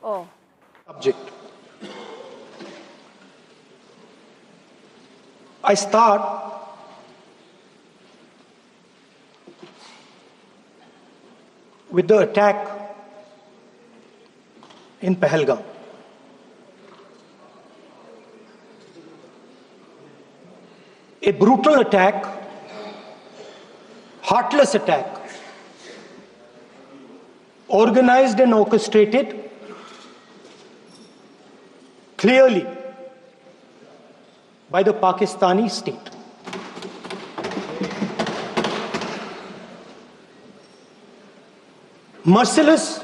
Oh. Subject. I start with the attack in Pahalgam. A brutal attack, heartless attack, organized and orchestrated clearly by the Pakistani state. Merciless,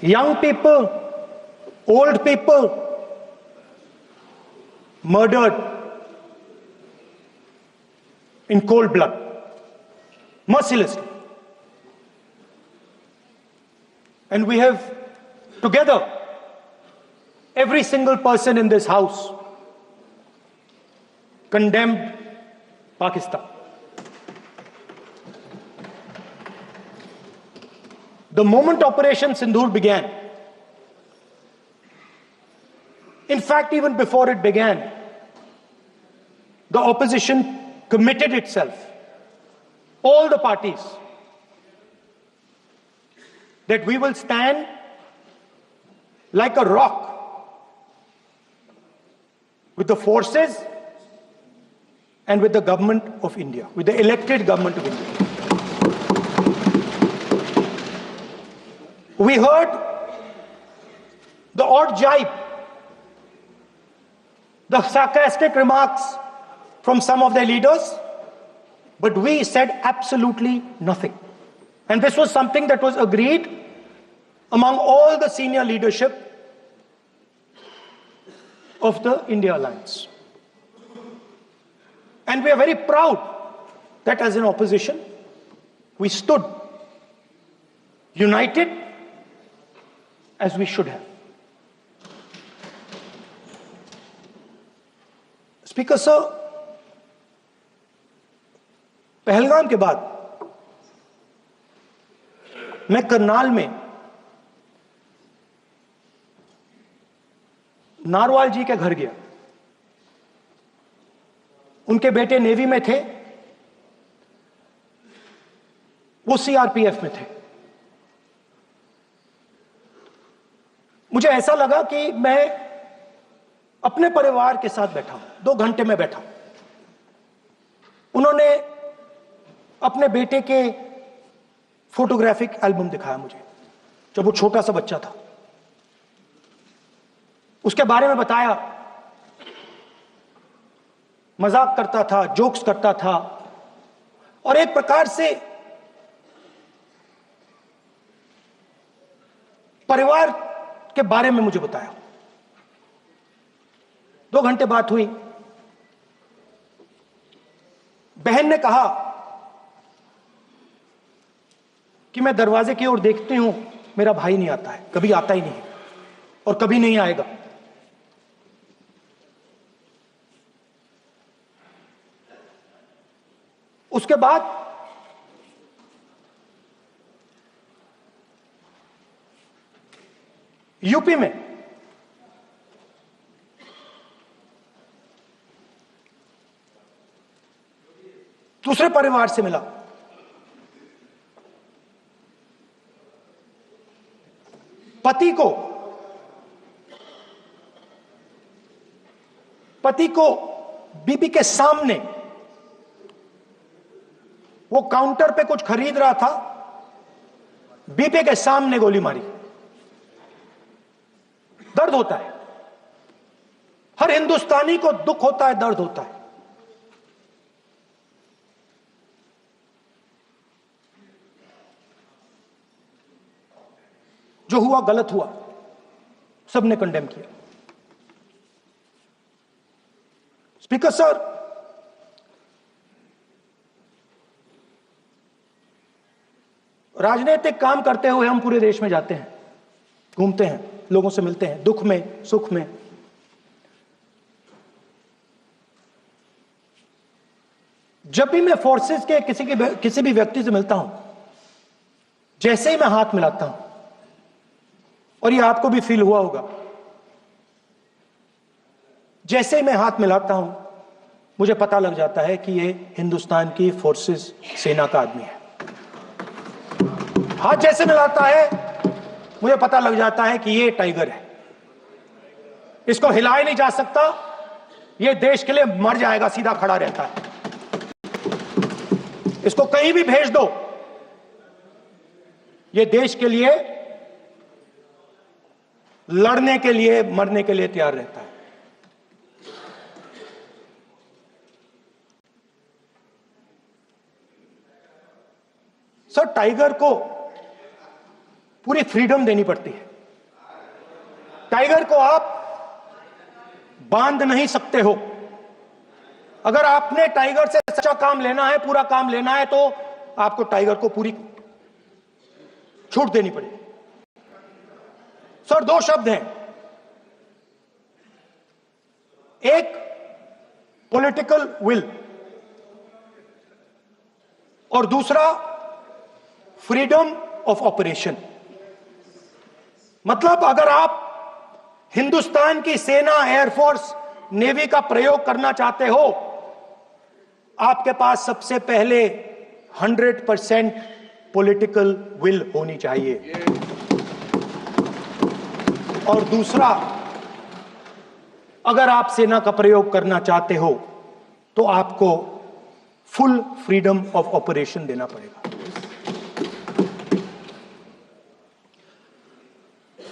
young people, old people murdered in cold blood, mercilessly. And we have together, every single person in this house condemned Pakistan. The moment Operation Sindoor began, in fact, even before it began, the opposition committed itself, all the parties, that we will stand like a rock with the forces and with the government of India, with the elected government of India. We heard the odd jibe, the sarcastic remarks from some of their leaders, but we said absolutely nothing. And this was something that was agreed among all the senior leadership of the India Alliance. And we are very proud that as an opposition, we stood united as we should have. Speaker sir, Pahalgam के बाद मैं करनाल में narwhal जी के घर गया। उनके बेटे navy में थे, वो सीआरपीएफ में थे। मुझे ऐसा लगा कि मैं अपने परिवार के साथ बैठा हूं। 2 घंटे में बैठा। उन्होंने अपने बेटे के फोटोग्राफिक एल्बम दिखाया मुझे, जब वो छोटा सा बच्चा था। उसके बारे में बताया, मजाक करता था, जोक्स करता था, और एक प्रकार से परिवार के बारे में मुझे बताया। 2 घंटे बात हुई। बहन ने कहा कि मैं दरवाजे की ओर देखती हूं, मेरा भाई नहीं आता है, कभी आता ही नहीं और कभी नहीं आएगा। उसके बाद यूपी में दूसरे परिवार से मिला। पति को बीबी के सामने, वो काउंटर पे कुछ खरीद रहा था, बीबी के सामने गोली मारी। दर्द होता है, हर हिंदुस्तानी को दुख होता है, दर्द होता है। जो हुआ गलत हुआ, सबने कंडेम किया। स्पीकर सर, राजनीतिक काम करते हुए हम पूरे देश में जाते हैं, घूमते हैं, लोगों से मिलते हैं, दुख में, सुख में। जब भी मैं फोर्सेस के किसी भी व्यक्ति से मिलता हूं, जैसे ही मैं हाथ मिलाता हूं, और ये आपको भी फील हुआ होगा, जैसे ही मैं हाथ मिलाता हूं मुझे पता लग जाता है कि ये हिंदुस्तान की फोर्सेस, सेना का आदमी है। हाथ जैसे मिलाता है मुझे पता लग जाता है कि ये टाइगर है, इसको हिलाया नहीं जा सकता, ये देश के लिए मर जाएगा, सीधा खड़ा रहता है। इसको कहीं भी भेज दो, ये देश के लिए लड़ने के लिए, मरने के लिए तैयार रहता है। सर, टाइगर को पूरी फ्रीडम देनी पड़ती है। टाइगर को आप बांध नहीं सकते हो। अगर आपने टाइगर से सच्चा काम लेना है, पूरा काम लेना है, तो आपको टाइगर को पूरी छूट देनी पड़ेगी। सर, दो शब्द हैं, एक पॉलिटिकल विल और दूसरा फ्रीडम ऑफ ऑपरेशन। मतलब अगर आप हिंदुस्तान की सेना, एयरफोर्स, नेवी का प्रयोग करना चाहते हो, आपके पास सबसे पहले 100% पॉलिटिकल विल होनी चाहिए, और दूसरा, अगर आप सेना का प्रयोग करना चाहते हो तो आपको फुल फ्रीडम ऑफ ऑपरेशन देना पड़ेगा।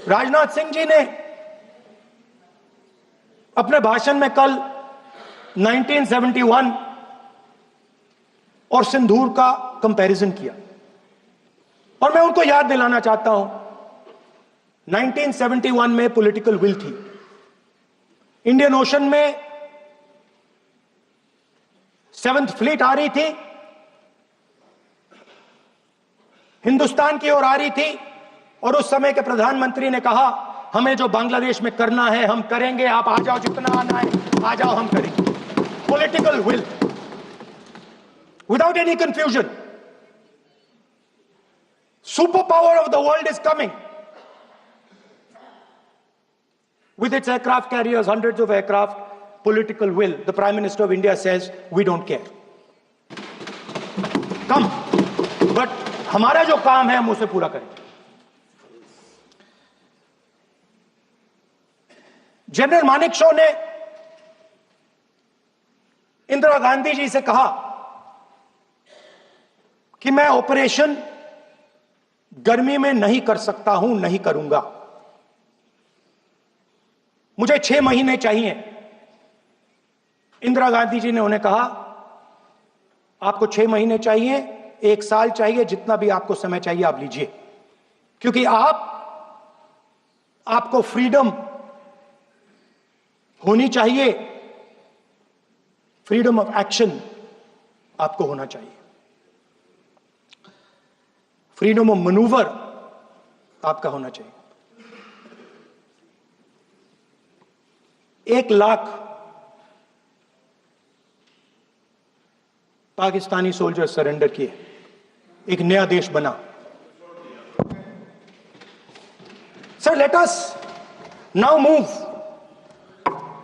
राजनाथ सिंह जी ने अपने भाषण में कल 1971 और सिंदूर का कंपैरिजन किया, और मैं उनको याद दिलाना चाहता हूं, 1971 में पॉलिटिकल विल थी। इंडियन ओशन में 7th फ्लीट आ रही थी, हिंदुस्तान की ओर आ रही थी, और उस समय के प्रधानमंत्री ने कहा, हमें जो बांग्लादेश में करना है हम करेंगे, आप आ जाओ, जितना आना है आ जाओ, हम करेंगे। Political will, without any confusion. Super power of the world is coming with its aircraft carriers, hundreds of aircraft, political will. The Prime Minister of India says, we don't care. Come. But हमारा जो काम है हम उसे पूरा करेंगे। General Manekshaw ने इंदिरा गांधी जी से कहा कि मैं ऑपरेशन गर्मी में नहीं कर सकता हूं, नहीं करूंगा, मुझे 6 महीने चाहिए। इंदिरा गांधी जी ने उन्हें कहा, आपको 6 महीने चाहिए, 1 साल चाहिए, जितना भी आपको समय चाहिए आप लीजिए, क्योंकि आपको फ्रीडम होनी चाहिए, फ्रीडम ऑफ एक्शन आपको होना चाहिए, फ्रीडम ऑफ मैनूवर आपका होना चाहिए। 1 लाख पाकिस्तानी सोल्जर सरेंडर किए, एक नया देश बना। Sir, let us now move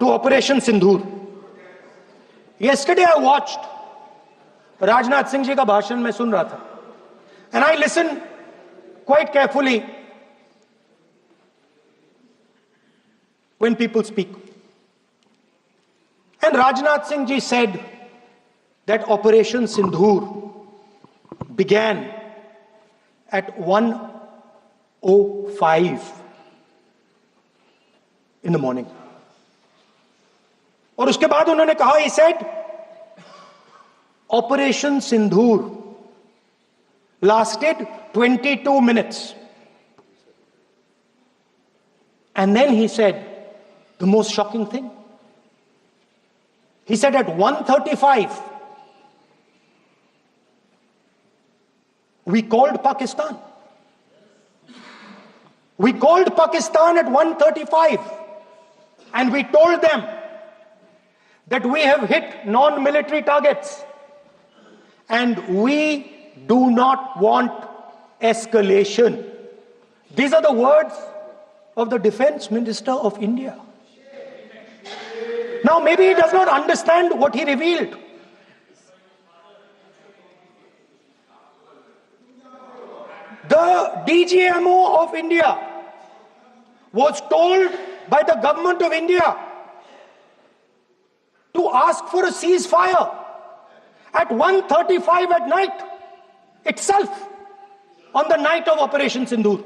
to operation Sindoor. Yesterday I watched, Rajnath Singh ji का भाषण मैं सुन रहा था, and I listen quite carefully when people speak. And Rajnath Singh ji said that Operation Sindhur began at 1:05 in the morning. और उसके बाद उन्होंने कहा, he said, Operation Sindhur lasted 22 minutes. And then he said the most shocking thing. He said at 1:35, we called Pakistan. We called Pakistan at 1:35 and we told them that we have hit non-military targets and we do not want escalation. These are the words of the Defense Minister of India. Now, maybe he does not understand what he revealed. The DGMO of India was told by the government of India to ask for a ceasefire at 1:35 at night itself, on the night of Operation Sindoor.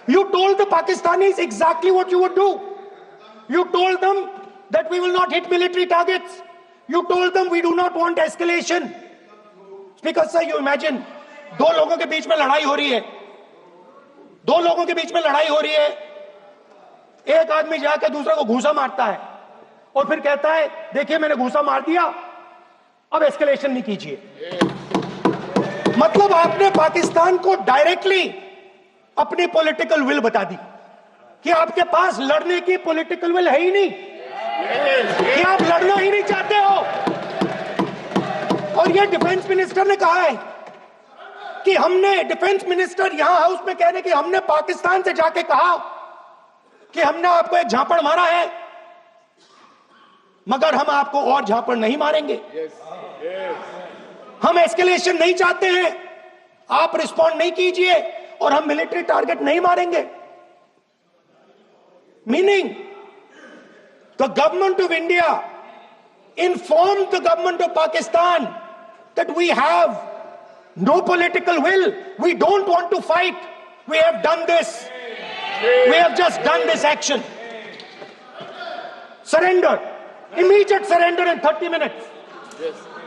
You told the Pakistanis exactly what you would do. You told them that we will not hit military targets. You told them we do not want escalation. Speaker sir, you imagine, दो लोगों के बीच में लड़ाई हो रही है, दो लोगों के बीच में लड़ाई हो रही है, एक आदमी जाके दूसरे को घूंसा मारता है और फिर कहता है देखिए मैंने घूंसा मार दिया, अब एस्केलेशन नहीं कीजिए। मतलब आपने पाकिस्तान को डायरेक्टली अपनी पॉलिटिकल विल बता दी कि आपके पास लड़ने की पॉलिटिकल विल है ही नहीं, कि आप लड़ना ही नहीं चाहते हो। और ये डिफेंस मिनिस्टर ने कहा है कि हमने, डिफेंस मिनिस्टर यहां हाउस में कह रहे कि हमने पाकिस्तान से जाके कहा कि हमने आपको एक झापड़ मारा है, मगर हम आपको और झापड़ नहीं मारेंगे। हम एस्केलेशन नहीं चाहते हैं, आप रिस्पॉन्ड नहीं कीजिए और हम मिलिट्री टारगेट नहीं मारेंगे। Meaning the government of India informed the government of Pakistan that we have no political will. We don't want to fight. We have done this. We have just done this action. Surrender. Immediate surrender in 30 minutes.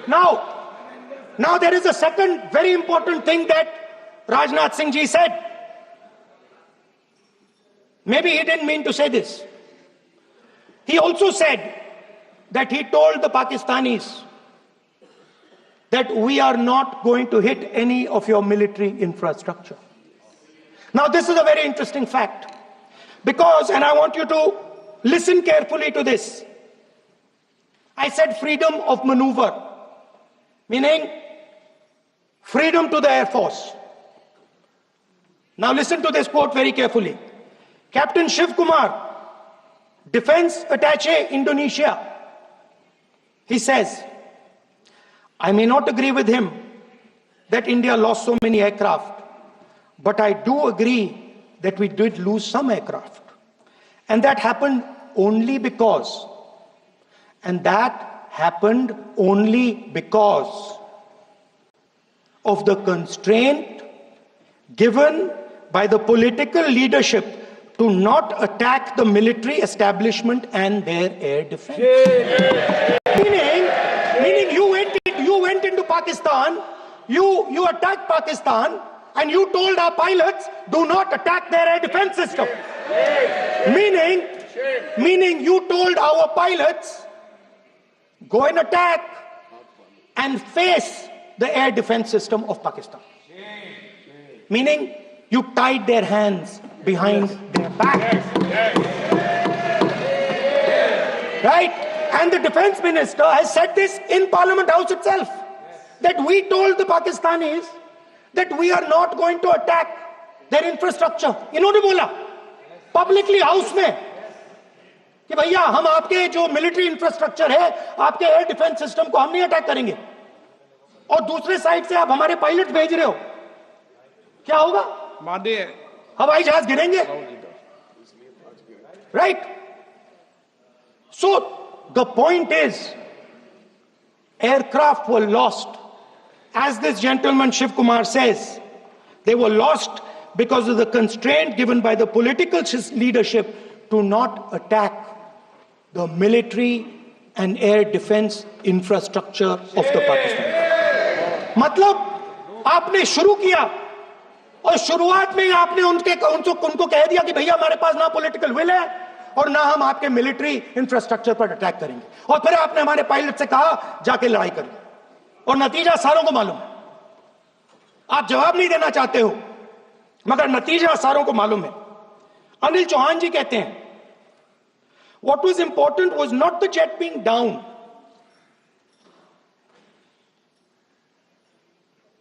Now there is a second very important thing that Rajnath Singh ji said. Maybe he didn't mean to say this. He also said that he told the Pakistanis that we are not going to hit any of your military infrastructure. Now this is a very interesting fact, because, and I want you to listen carefully to this, I said freedom of maneuver, meaning freedom to the Air Force. Now listen to this quote very carefully. Captain Shiv Kumar, Defense Attaché Indonesia, he says, I may not agree with him that India lost so many aircraft, but I do agree that we did lose some aircraft. And that happened only because, of the constraint given by the political leadership to not attack the military establishment and their air defense. Meaning you went into Pakistan, you attacked Pakistan, and you told our pilots, do not attack their air defense system. Meaning you told our pilots, go and attack and face the air defense system of Pakistan. Meaning you tied their hands behind their back. Right? And the defense minister has said this in Parliament House itself, that we told the Pakistanis that we are not going to attack their infrastructure. इन्होंने बोला publicly house में कि भैया हम आपके जो military infrastructure है, आपके एयर डिफेंस सिस्टम को हम नहीं अटैक करेंगे, और दूसरे साइड से आप हमारे पायलट भेज रहे हो, क्या होगा? हवाई जहाज गिरेंगे। Right? So the point is, aircraft were lost. As this gentleman Shiv Kumar says, they were lost because of the constraint given by the political leadership to not attack the military and air defense infrastructure of the Pakistan. मतलब आपने शुरू किया और शुरुआत में आपने उनको कह दिया कि भैया हमारे पास ना पॉलिटिकल विल है और ना हम आपके मिलिट्री इंफ्रास्ट्रक्चर पर अटैक करेंगे, और फिर आपने हमारे पायलट से कहा जाके लड़ाई करिए, और नतीजा सारों को मालूम है। आप जवाब नहीं देना चाहते हो, मगर नतीजा सारों को मालूम है। अनिल चौहान जी कहते हैं, what was important was not the jet being down,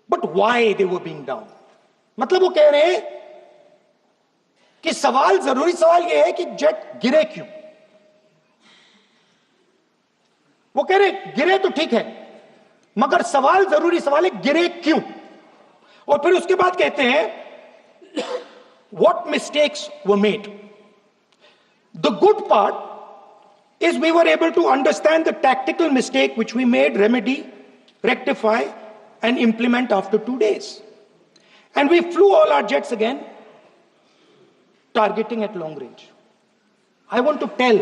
but not why they were being down. मतलब वो कह रहे हैं कि सवाल, जरूरी सवाल ये है कि जेट गिरे क्यों. वो कह रहे गिरे तो ठीक है, मगर सवाल, जरूरी सवाल है गिरे क्यों. और फिर उसके बाद कहते हैं what mistakes were made. The good part is we were able to understand the tactical mistake which we made, remedy, rectify and implement after 2 days. And we flew all our jets again, targeting at long range. I want to tell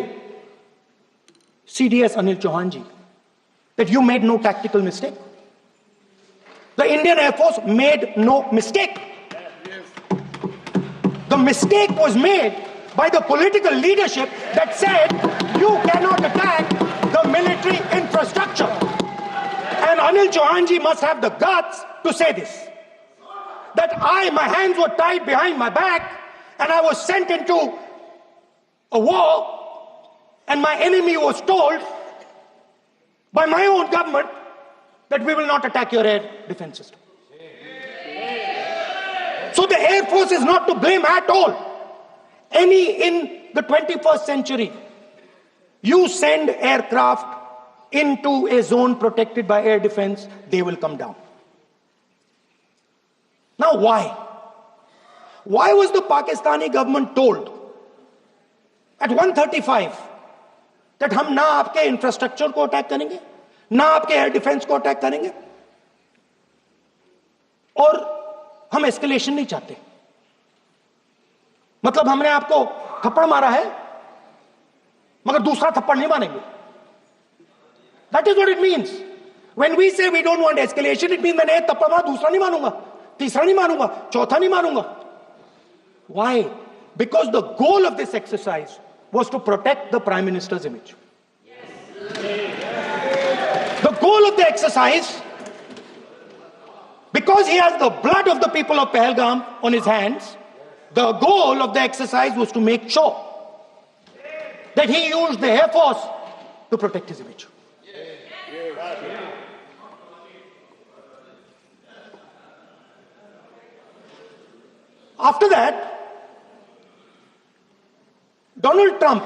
CDS Anil Chauhan ji that you made no tactical mistake. The Indian Air Force made no mistake. The mistake was made by the political leadership that said you cannot attack the military infrastructure. And Anil Chauhan ji must have the guts to say this. That my hands were tied behind my back and I was sent into a war and my enemy was told by my own government that we will not attack your air defense system. So the Air Force is not to blame at all. In the 21st century, you send aircraft into a zone protected by air defense, they will come down. Now why? Why was the Pakistani government told at 1:35 that हम ना आपके infrastructure को attack करेंगे, ना आपके air defence को attack करेंगे, और हम एस्केलेशन नहीं चाहते? मतलब हमने आपको थप्पड़ मारा है मगर दूसरा थप्पड़ नहीं मारेंगे. That is what it means. When we say we don't want escalation, it means मैंने एक थप्पड़ मारा, दूसरा नहीं मारूंगा, तीसरा नहीं मारूंगा, चौथा नहीं मारूंगा. Why? Because the goal of this exercise was to protect the Prime Minister's image. The goal of the exercise, because he has the blood of the people of Pahalgam on his hands, the goal of the exercise was to make sure that he used the Air Force to protect his image. After that, Donald Trump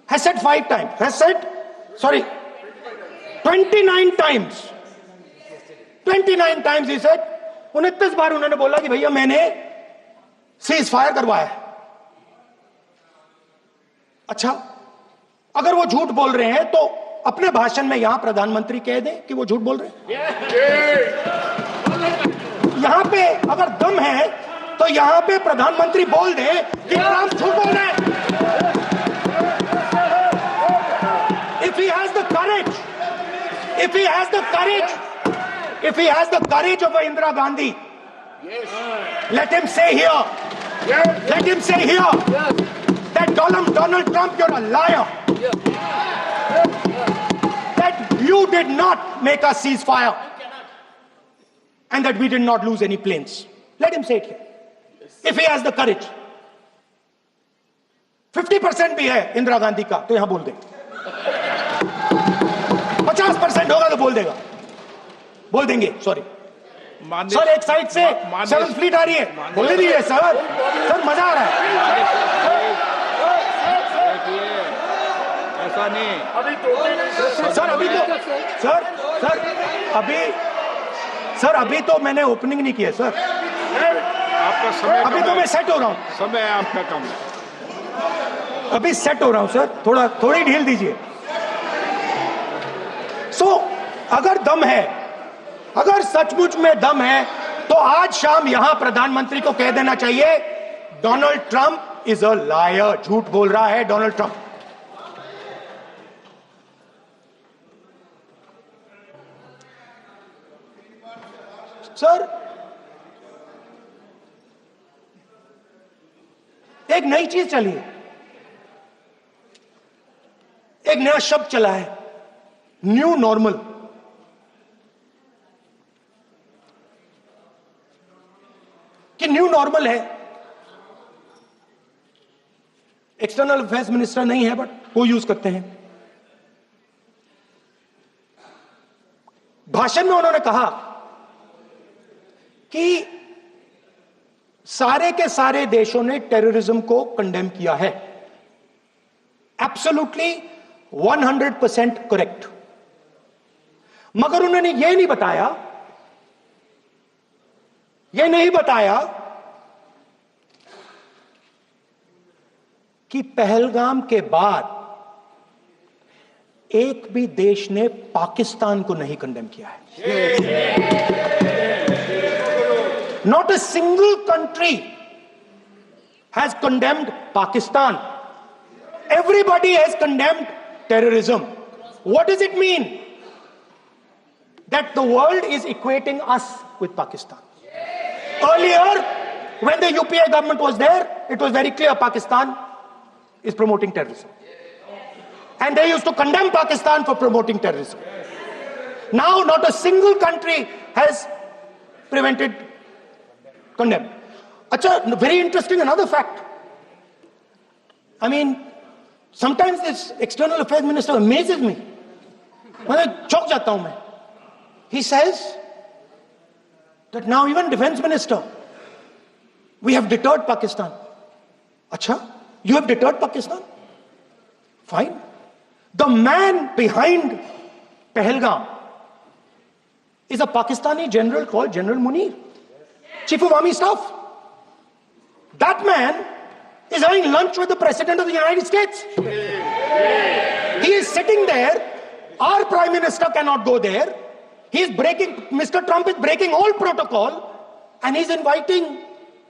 has said 29 times. 29 times he said, 29 बार उन्होंने बोला कि भैया मैंने cease fire करवाया है. अच्छा, अगर वो झूठ बोल रहे हैं तो अपने भाषण में यहां प्रधानमंत्री कह दें कि वो झूठ बोल रहे हैं. यहां पे अगर दम है तो यहां पे प्रधानमंत्री बोल दे कि ट्रंप झूठ बोल रहे हैं. If he has the courage, if he has the courage of Indira Gandhi, let him say here, that Donald Trump, you're a liar. That you did not make us ceasefire and that we did not lose any planes. Let him say it here. If he has the courage. 50% भी है इंदिरा गांधी का तो यहां बोल दे. 50% होगा तो बोल देंगे. सॉरी सर, एक साइड से 7th फ्लीट आ रही है, बोलने दीजिए सर. मजा आ रहा है. ऐसा नहीं सर, अभी तो मैंने ओपनिंग नहीं किया सर. आपका समय अभी तो मैं सेट हो रहा हूं. समय आपका कम है. अभी सेट हो रहा हूं सर, थोड़ी ढील दीजिए. अगर दम है, अगर सचमुच में दम है तो आज शाम यहां प्रधानमंत्री को कह देना चाहिए Donald Trump is a liar. झूठ बोल रहा है डोनाल्ड ट्रंप. सर, एक नई चीज चली है, एक नया शब्द चला है, न्यू नॉर्मल. कि न्यू नॉर्मल है. एक्सटर्नल अफेयर्स मिनिस्टर नहीं है बट वो यूज करते हैं. भाषण में उन्होंने कहा कि सारे के सारे देशों ने टेररिज्म को कंडेम किया है, एब्सोल्युटली 100% करेक्ट। मगर उन्होंने यह नहीं बताया कि पहलगाम के बाद एक भी देश ने पाकिस्तान को नहीं कंडेम किया है। Not a single country has condemned Pakistan. Everybody has condemned terrorism. What does it mean? That the world is equating us with Pakistan. Earlier, when the UPA government was there, it was very clear Pakistan is promoting terrorism. And they used to condemn Pakistan for promoting terrorism. Now, not a single country has prevented condemn. Acha, very interesting, another fact. I mean, sometimes this external affairs minister amazes me. मैं चौंक जाता हूं मैं. He says that now even defense minister, we have deterred Pakistan. Acha, you have deterred Pakistan? Fine. The man behind Pahalgam is a Pakistani general called General Munir, Chief of Army Staff. That man is having lunch with the President of the United States. He is sitting there. Our Prime Minister cannot go there. Mr. Trump is breaking all protocol, and he's inviting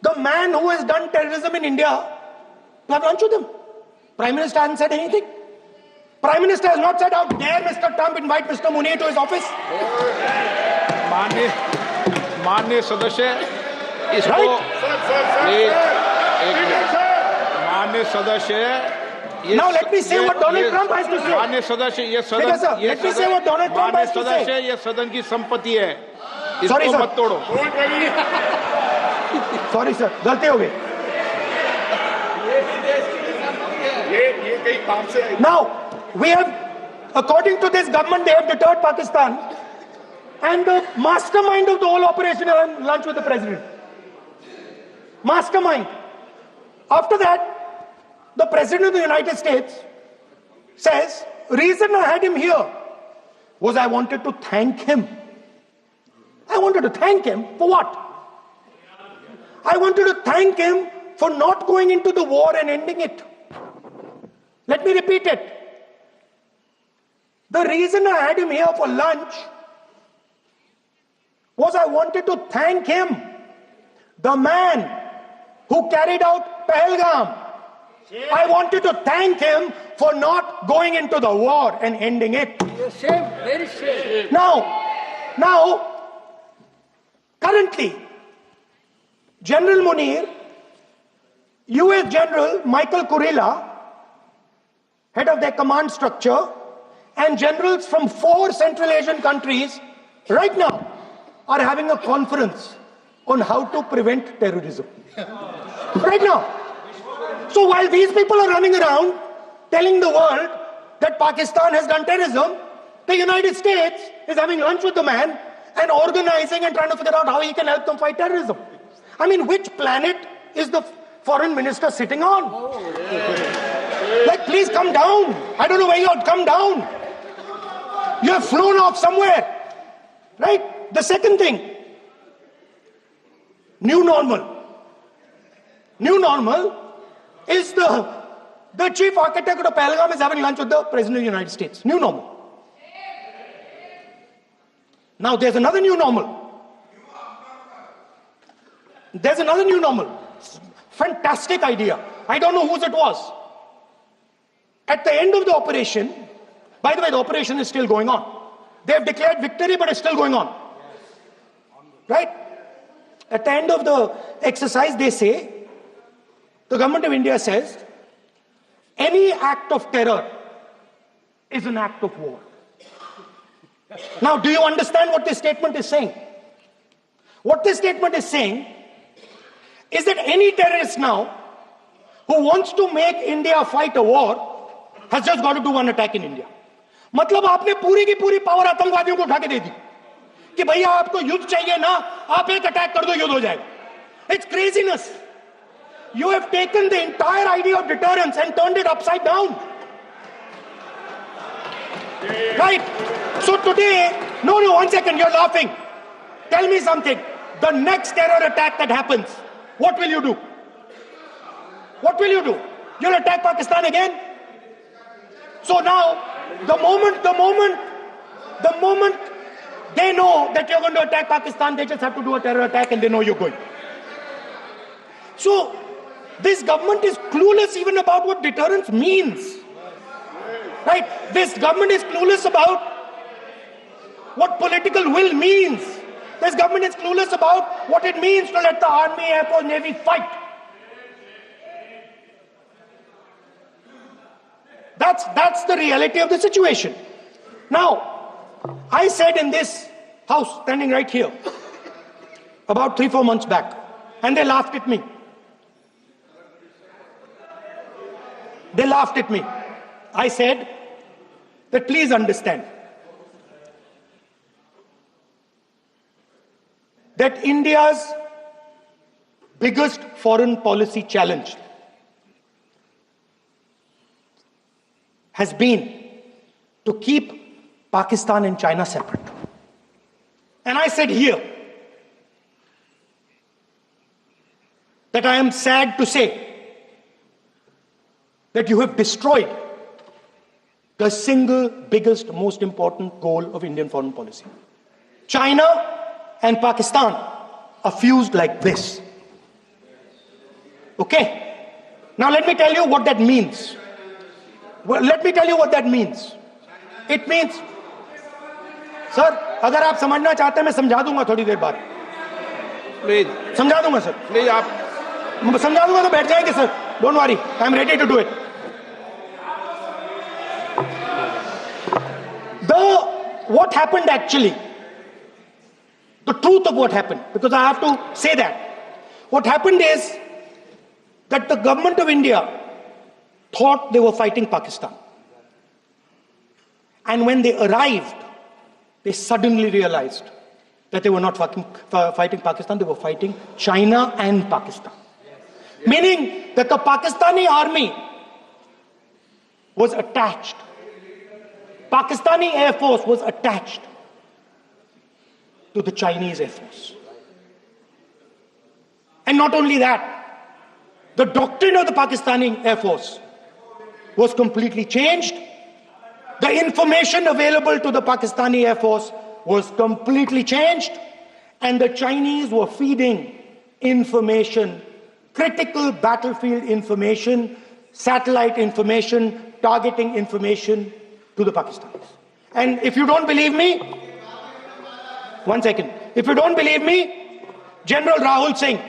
the man who has done terrorism in India to have lunch with him. Prime Minister hasn't said anything. Prime Minister has not said, how dare Mr. Trump invite Mr. Munir to his office? माननीय सदस्य, इसको माननीय सदस्य, now let me say what Donald Trump has to say. माननीय सदस्य, ये सदन, let me say what Donald Trump has to say. माननीय सदस्य, ये सदन की संपत्ति है, इसको मत तोड़ो। Sorry sir, गलती हो गई। ये कई काम से। Now we have, according to this government, they have deterred Pakistan, and the mastermind of the whole operation had lunch with the president. Mastermind. After that, the President of the United States says, reason I had him here was I wanted to thank him. I wanted to thank him for what? I wanted to thank him for not going into the war and ending it. Let me repeat it. The reason I had him here for lunch was I wanted to thank him, the man who carried out Pahalgam. I wanted to thank him for not going into the war and ending it. Shame, very shame. Now, currently, General Munir, US General Michael Kurilla, head of their command structure, and generals from 4 Central Asian countries right now are having a conference on how to prevent terrorism. Right now. So while these people are running around telling the world that Pakistan has done terrorism, the United States is having lunch with the man and organizing and trying to figure out how he can help them fight terrorism. I mean, which planet is the foreign minister sitting on? Like, please come down. I don't know where you're, come down. You have flown off somewhere. Right? The second thing, new normal. New normal is the chief architect of Pahalgam is having lunch with the President of the United States. New normal. Now there's another new normal. There's another new normal. Fantastic idea. I don't know whose it was. At the end of the operation, by the way, the operation is still going on. They have declared victory, but it's still going on. Right? At the end of the exercise, they say, the government of India says, any act of terror is an act of war. Now, do you understand what this statement is saying? What this statement is saying is that any terrorist now who wants to make India fight a war has just got to do one attack in India. मतलब आपने पूरी की पूरी power आतंकवादियों को उठा के दे दी कि भैया आपको युद्ध चाहिए ना, आप एक अटैक कर दो, युद्ध हो जाएगा. It's craziness. You have taken the entire idea of deterrence and turned it upside down. Right? So today, no, 1 second, you're laughing. Tell me something. The next terror attack that happens, what will you do? What will you do? You'll attack Pakistan again? So now, the moment they know that you're going to attack Pakistan, they just have to do a terror attack and they know you're going. So, this government is clueless even about what deterrence means. Right? This government is clueless about what political will means. This government is clueless about what it means to let the Army, Air Force, Navy fight. That's the reality of the situation. Now, I said in this house, standing right here, about 3-4 months back, and they laughed at me. They laughed at me. I said that please understand that India's biggest foreign policy challenge has been to keep Pakistan and China separate. And I said here that I am sad to say that you have destroyed the single biggest, most important goal of Indian foreign policy. China and Pakistan are fused like this. Okay? Now let me tell you what that means. Well, let me tell you what that means. It means, sir, अगर आप समझना चाहते हैं मैं समझा दूंगा थोड़ी देर बाद. प्लीज समझा दूंगा सर. प्लीज आप समझा दूंगा तो बैठ जाएंगे sir. Don't worry, I am ready to do it. What happened actually, the truth of what happened, because I have to say that. What happened is that the government of India thought they were fighting Pakistan. And when they arrived, they suddenly realized that they were not fighting Pakistan, they were fighting China and Pakistan. Meaning that the Pakistani army was attached. Pakistani Air Force was attached to the Chinese Air Force. And not only that, the doctrine of the Pakistani Air Force was completely changed. The information available to the Pakistani Air Force was completely changed. And the Chinese were feeding information, critical battlefield information, satellite information, targeting information to the Pakistanis. And if you don't believe me, 1 second. If you don't believe me, General Rahul Singh,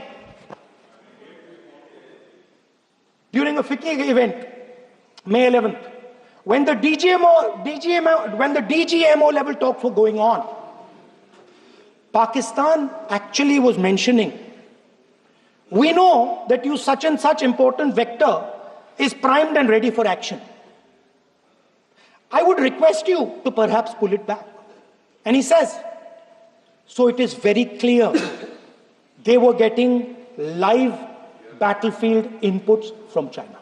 during a FICCI event, May 11th, when the DGMO level talks were going on, Pakistan actually was mentioning, we know that you such and such important vector is primed and ready for action. I would request you to perhaps pull it back. And he says, so it is very clear they were getting live battlefield inputs from China.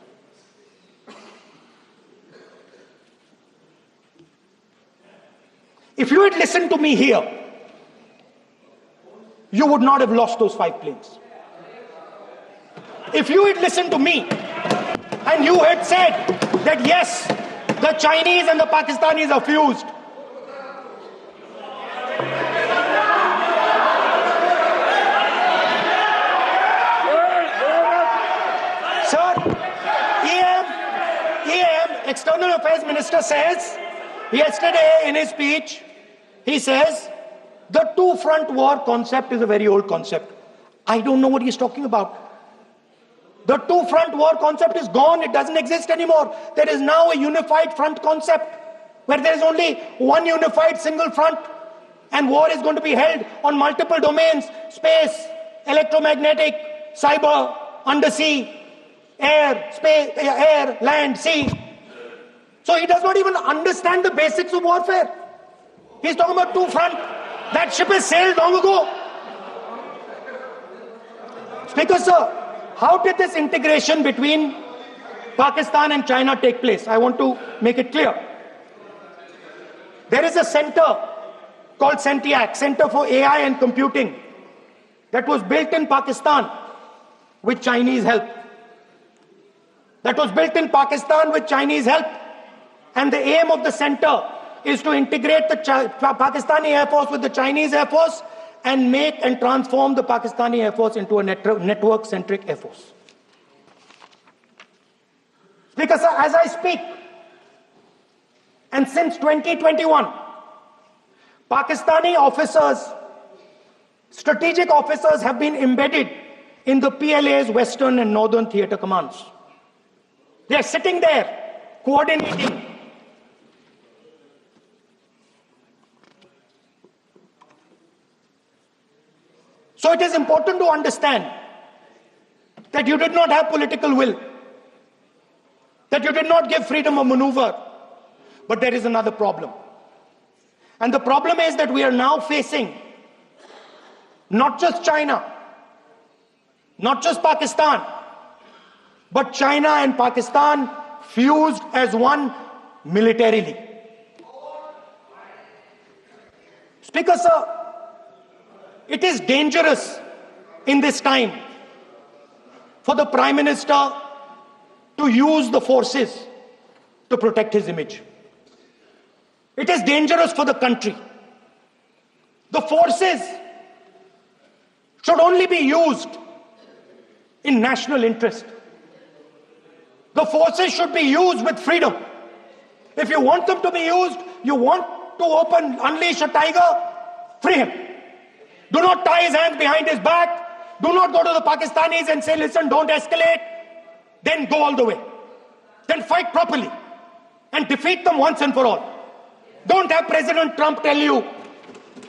If you had listened to me here, you would not have lost those 5 planes. If you had listened to me and you had said that yes, the Chinese and the Pakistanis are fused, sir, EM, External Affairs Minister says, yesterday in his speech, he says, the two-front war concept is a very old concept. I don't know what he's talking about. The two-front war concept is gone. It doesn't exist anymore. There is now a unified front concept where there is only one unified single front, and war is going to be held on multiple domains: space, electromagnetic, cyber, undersea, air, space, air, land, sea. So he does not even understand the basics of warfare. He's talking about two-front. That ship has sailed long ago. Speaker, sir, how did this integration between Pakistan and China take place? I want to make it clear. There is a center called CENTIAC, Center for AI and Computing, that was built in Pakistan with Chinese help. And the aim of the center is to integrate the Pakistani Air Force with the Chinese Air Force and make and transform the Pakistani Air Force into a network-centric Air Force. Because as I speak, and since 2021, Pakistani officers, strategic officers have been embedded in the PLA's Western and Northern Theatre Commands. They are sitting there, coordinating. So it is important to understand that you did not have political will, that you did not give freedom of maneuver. But there is another problem. And the problem is that we are now facing not just China, not just Pakistan, but China and Pakistan fused as one militarily. Speaker, sir, it is dangerous in this time for the Prime Minister to use the forces to protect his image. It is dangerous for the country. The forces should only be used in national interest. The forces should be used with freedom. If you want them to be used, you want to unleash a tiger, free him. Do not tie his hands behind his back. Do not go to the Pakistanis and say, listen, don't escalate. Then go all the way. Then fight properly and defeat them once and for all. Don't have President Trump tell you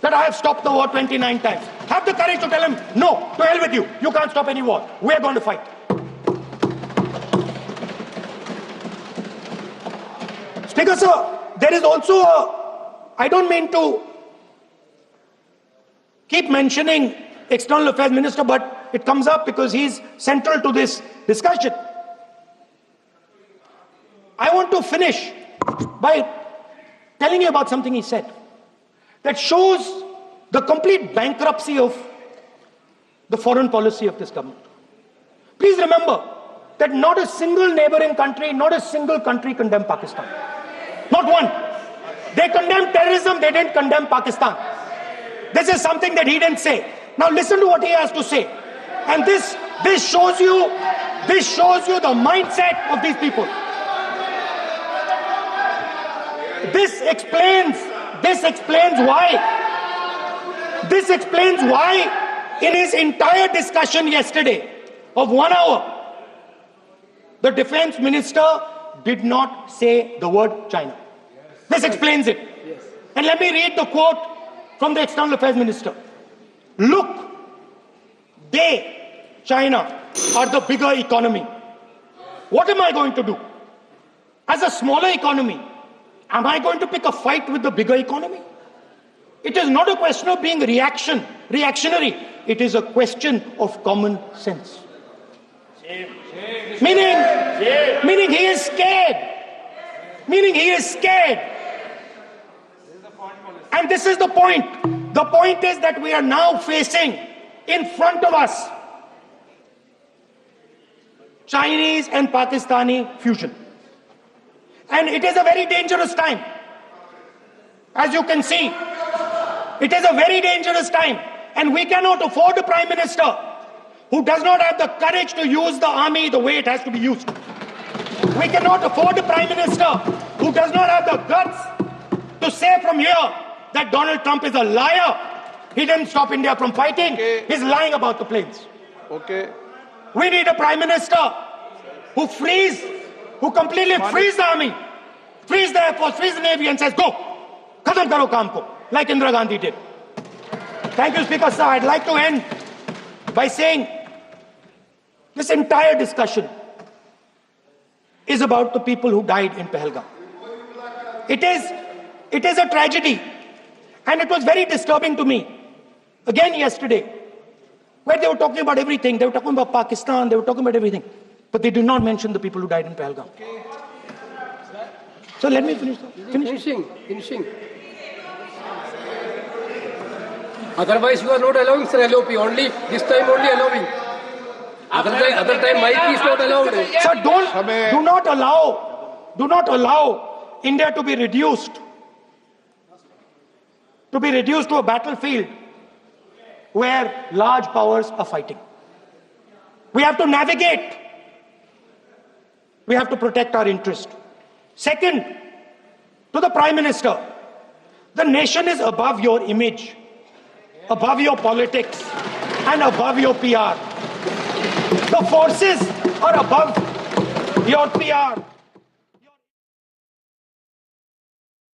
that I have stopped the war 29 times. Have the courage to tell him, no, to hell with you. You can't stop any war. We're going to fight. Speaker, sir, there is also I don't mean to keep mentioning External Affairs Minister, but it comes up because he's central to this discussion. I want to finish by telling you about something he said that shows the complete bankruptcy of the foreign policy of this government. Please remember that not a single neighboring country, not a single country condemned Pakistan. Not one. They condemned terrorism, they didn't condemn Pakistan. This is something that he didn't say. Now listen to what he has to say. And this shows you the mindset of these people. This explains why in his entire discussion yesterday of 1 hour, the defense minister did not say the word China. This explains it. And let me read the quote from the External Affairs Minister. Look, China, are the bigger economy. What am I going to do? As a smaller economy, am I going to pick a fight with the bigger economy? It is not a question of being reactionary. It is a question of common sense. Meaning he is scared. And this is the point. The point is that we are now facing in front of us Chinese and Pakistani fusion. And it is a very dangerous time. As you can see, it is a very dangerous time. And we cannot afford a Prime Minister who does not have the courage to use the army the way it has to be used. We cannot afford a Prime Minister who does not have the guts to say from here that Donald Trump is a liar. He didn't stop India from fighting. Okay. He's lying about the planes. Okay. We need a Prime Minister who completely frees the army, frees the Air Force, frees the Navy and says, go, khatam karo kaam ko, like Indira Gandhi did. Thank you, Speaker, sir. I'd like to end by saying this entire discussion is about the people who died in Pahalgam. It is a tragedy. And it was very disturbing to me, again yesterday, where they were talking about everything. They were talking about Pakistan, they were talking about everything. But they did not mention the people who died in Pahalgam. So let me finish. Finishing. Otherwise, you are not allowing, sir, LOP. Only this time, only allowing. Other time, mic is not allowed. Sir, do not allow India to be reduced to a battlefield where large powers are fighting. We have to navigate. We have to protect our interest. Second, to the Prime Minister, the nation is above your image, above your politics, and above your PR. The forces are above your PR.